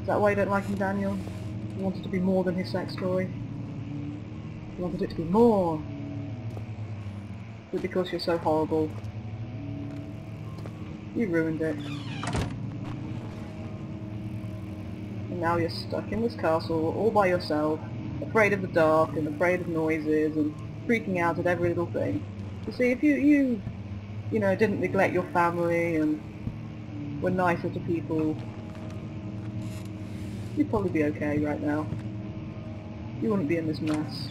Is that why you don't like him, Daniel? You wanted to be more than his sex toy? You wanted it to be more? But because you're so horrible, you ruined it. And now you're stuck in this castle all by yourself, afraid of the dark and afraid of noises and freaking out at every little thing. You see, if you know, didn't neglect your family and were nicer to people, you'd probably be okay right now. You wouldn't be in this mess.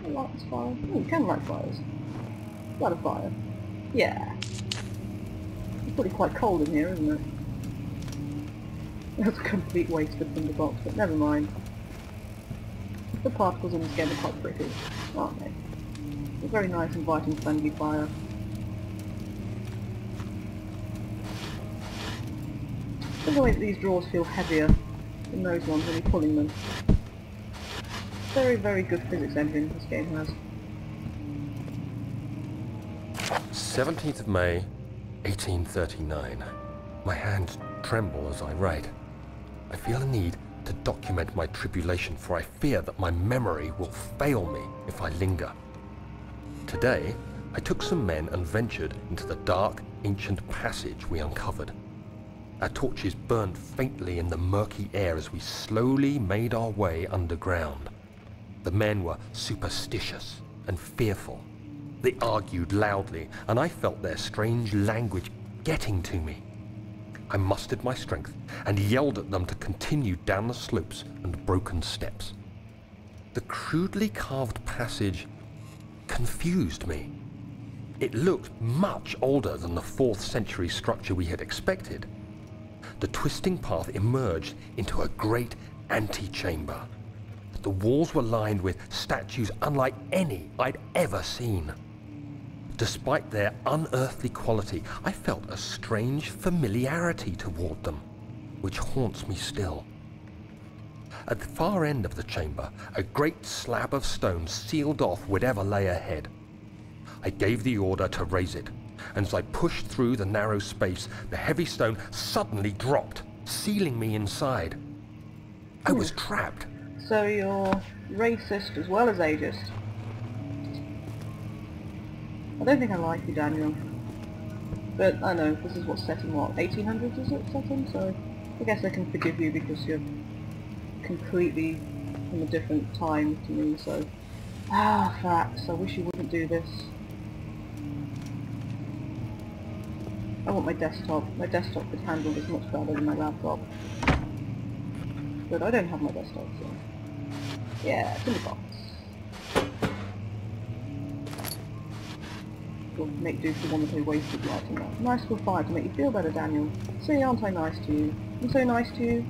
Light this fire. Oh, you can light fires. Light a fire. Yeah. It's probably quite cold in here, isn't it? That's a complete waste of tinderbox, but never mind. The particles in this game are quite pretty, aren't they? A very nice, inviting, friendly fire. The way that these drawers feel heavier than those ones when you're pulling them. Very, very good physics engine this game has. 17th of May, 1839. My hands tremble as I write. I feel a need to document my tribulation, for I fear that my memory will fail me if I linger. Today, I took some men and ventured into the dark, ancient passage we uncovered. Our torches burned faintly in the murky air as we slowly made our way underground. The men were superstitious and fearful. They argued loudly, and I felt their strange language getting to me. I mustered my strength and yelled at them to continue down the slopes and broken steps. The crudely carved passage confused me. It looked much older than the 4th century structure we had expected. The twisting path emerged into a great antechamber. The walls were lined with statues unlike any I'd ever seen. Despite their unearthly quality, I felt a strange familiarity toward them, which haunts me still. At the far end of the chamber, a great slab of stone sealed off whatever lay ahead. I gave the order to raise it, and as I pushed through the narrow space, the heavy stone suddenly dropped, sealing me inside. I was trapped. So you're racist as well as ageist. I don't think I like you, Daniel. But I know, this is what's set in what, 1800s is it set in? So I guess I can forgive you because you're completely from a different time to me, so... Ah, facts, I wish you wouldn't do this. I want my desktop. My desktop could handle this much better than my laptop. But I don't have my desktop, so... Yeah, it's in the box. We'll make do for the one that I wasted lighting that. Nice little fire to make you feel better, Daniel. See, aren't I nice to you? I'm so nice to you.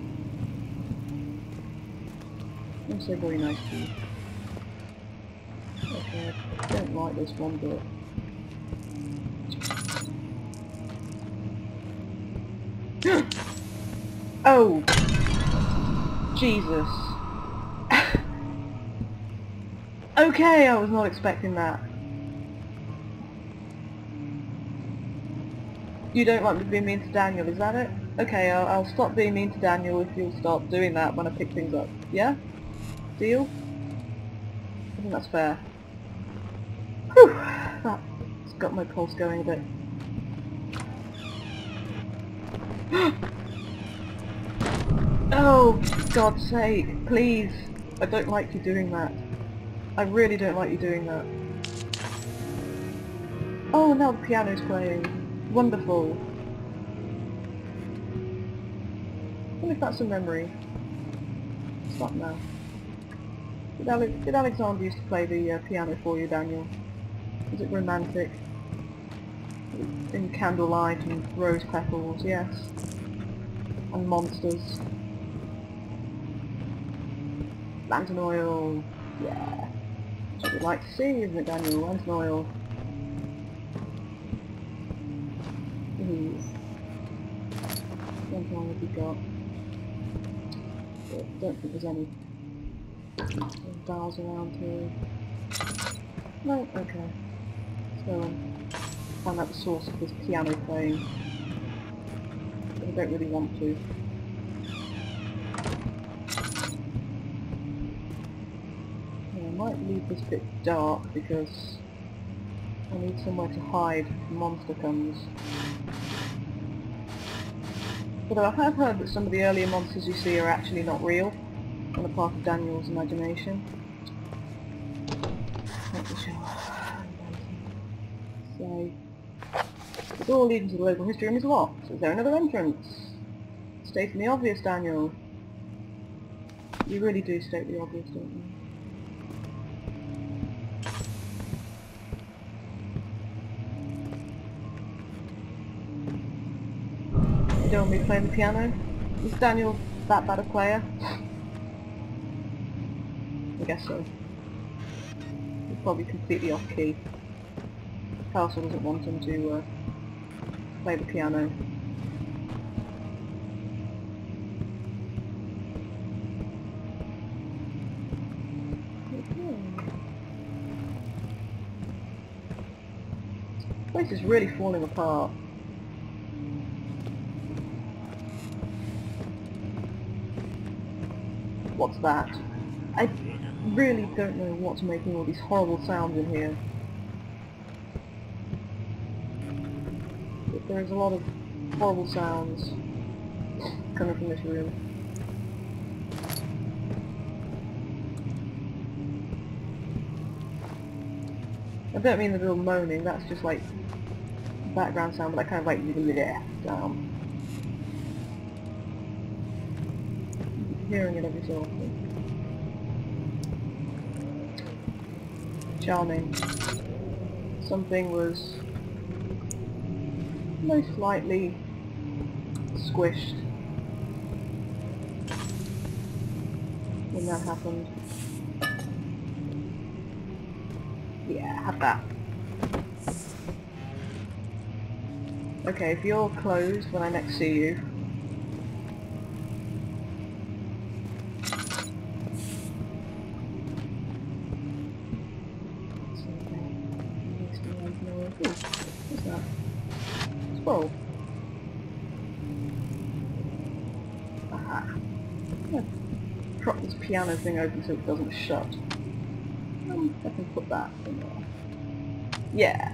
I'm so very nice to you. Okay, I don't like this one bit. Oh! Jesus. Okay, I was not expecting that. You don't like me being mean to Daniel, is that it? Okay, I'll stop being mean to Daniel if you'll stop doing that when I pick things up. Yeah? Deal? I think that's fair. Whew! That's got my pulse going a bit. Oh, for God's sake, please. I don't like you doing that. I really don't like you doing that. Oh, now the piano's playing. Wonderful. I wonder if that's a memory. Stop now. Did Alexander used to play the piano for you, Daniel? Is it romantic? In candlelight and rose petals, yes. And monsters. Lantern oil, yeah. That's what you'd like to see, isn't it, Daniel? Lantern oil. Lantern oil have we got? I don't think there's any dials around here. No, okay. Let's go on. find out the source of this piano playing. But I don't really want to. Yeah, I might leave this bit dark because I need somewhere to hide if the monster comes. Although I have heard that some of the earlier monsters you see are actually not real, and a part of Daniel's imagination. Not for sure. So, the door leading to the local history room is locked. Is there another entrance? Stating the obvious, Daniel. You really do state the obvious, don't you? You don't want me to play the piano? Is Daniel that bad a player? I guess so. He's probably completely off key. Castle doesn't want him to play the piano. This place is really falling apart. What's that? I really don't know what's making all these horrible sounds in here. But there's a lot of horrible sounds coming from this room. I don't mean the real moaning, that's just like background sound, but that kind of like down. Hearing it every so often. Charming. Something was most likely squished when that happened. Yeah, have that. Okay, if you're closed when I next see you, what's that? Scroll. Aha. I'm gonna prop this piano thing open so it doesn't shut. I can put that in there. Yeah.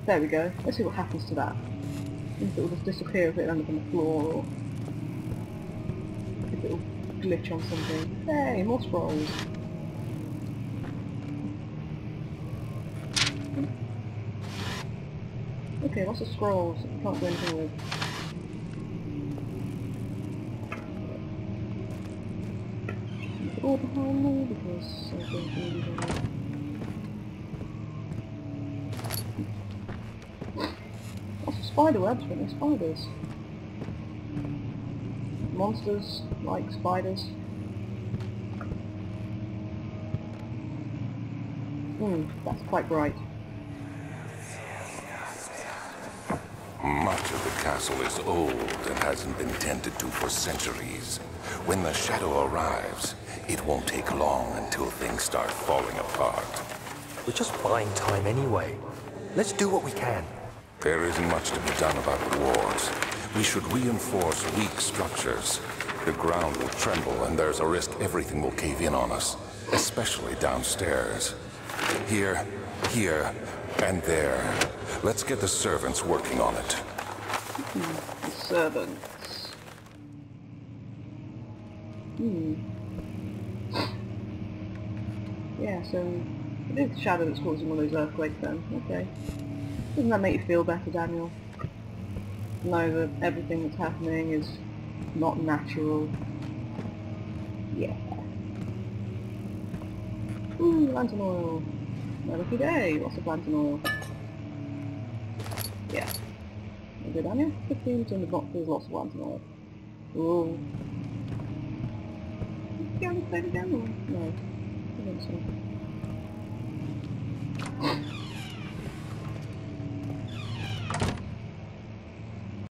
There we go. Let's see what happens to that. If it will just disappear if it lands on the floor, or if it will glitch on something. Hey, more scrolls. Okay, lots of scrolls that you can't do anything with. Keep it all behind me because I don't really know. Lots of spider webs, but no spiders. Monsters like spiders. That's quite bright. Much of the castle is old and hasn't been tended to for centuries. When the shadow arrives, it won't take long until things start falling apart. We're just buying time anyway. Let's do what we can. There isn't much to be done about the walls. We should reinforce weak structures. The ground will tremble and there's a risk everything will cave in on us, especially downstairs. Here, and there. Let's get the servants working on it. The servants. Yeah, so it is the shadow that's causing all those earthquakes then. Okay. Doesn't that make you feel better, Daniel? Know that everything that's happening is not natural. Yeah. Ooh, lantern oil. My lucky day. Lots of lantern oil. Yeah. Okay, Daniel. 15 in the box. There's lots of lantern oil. Ooh. Is Daniel played Daniel? No. I don't think so.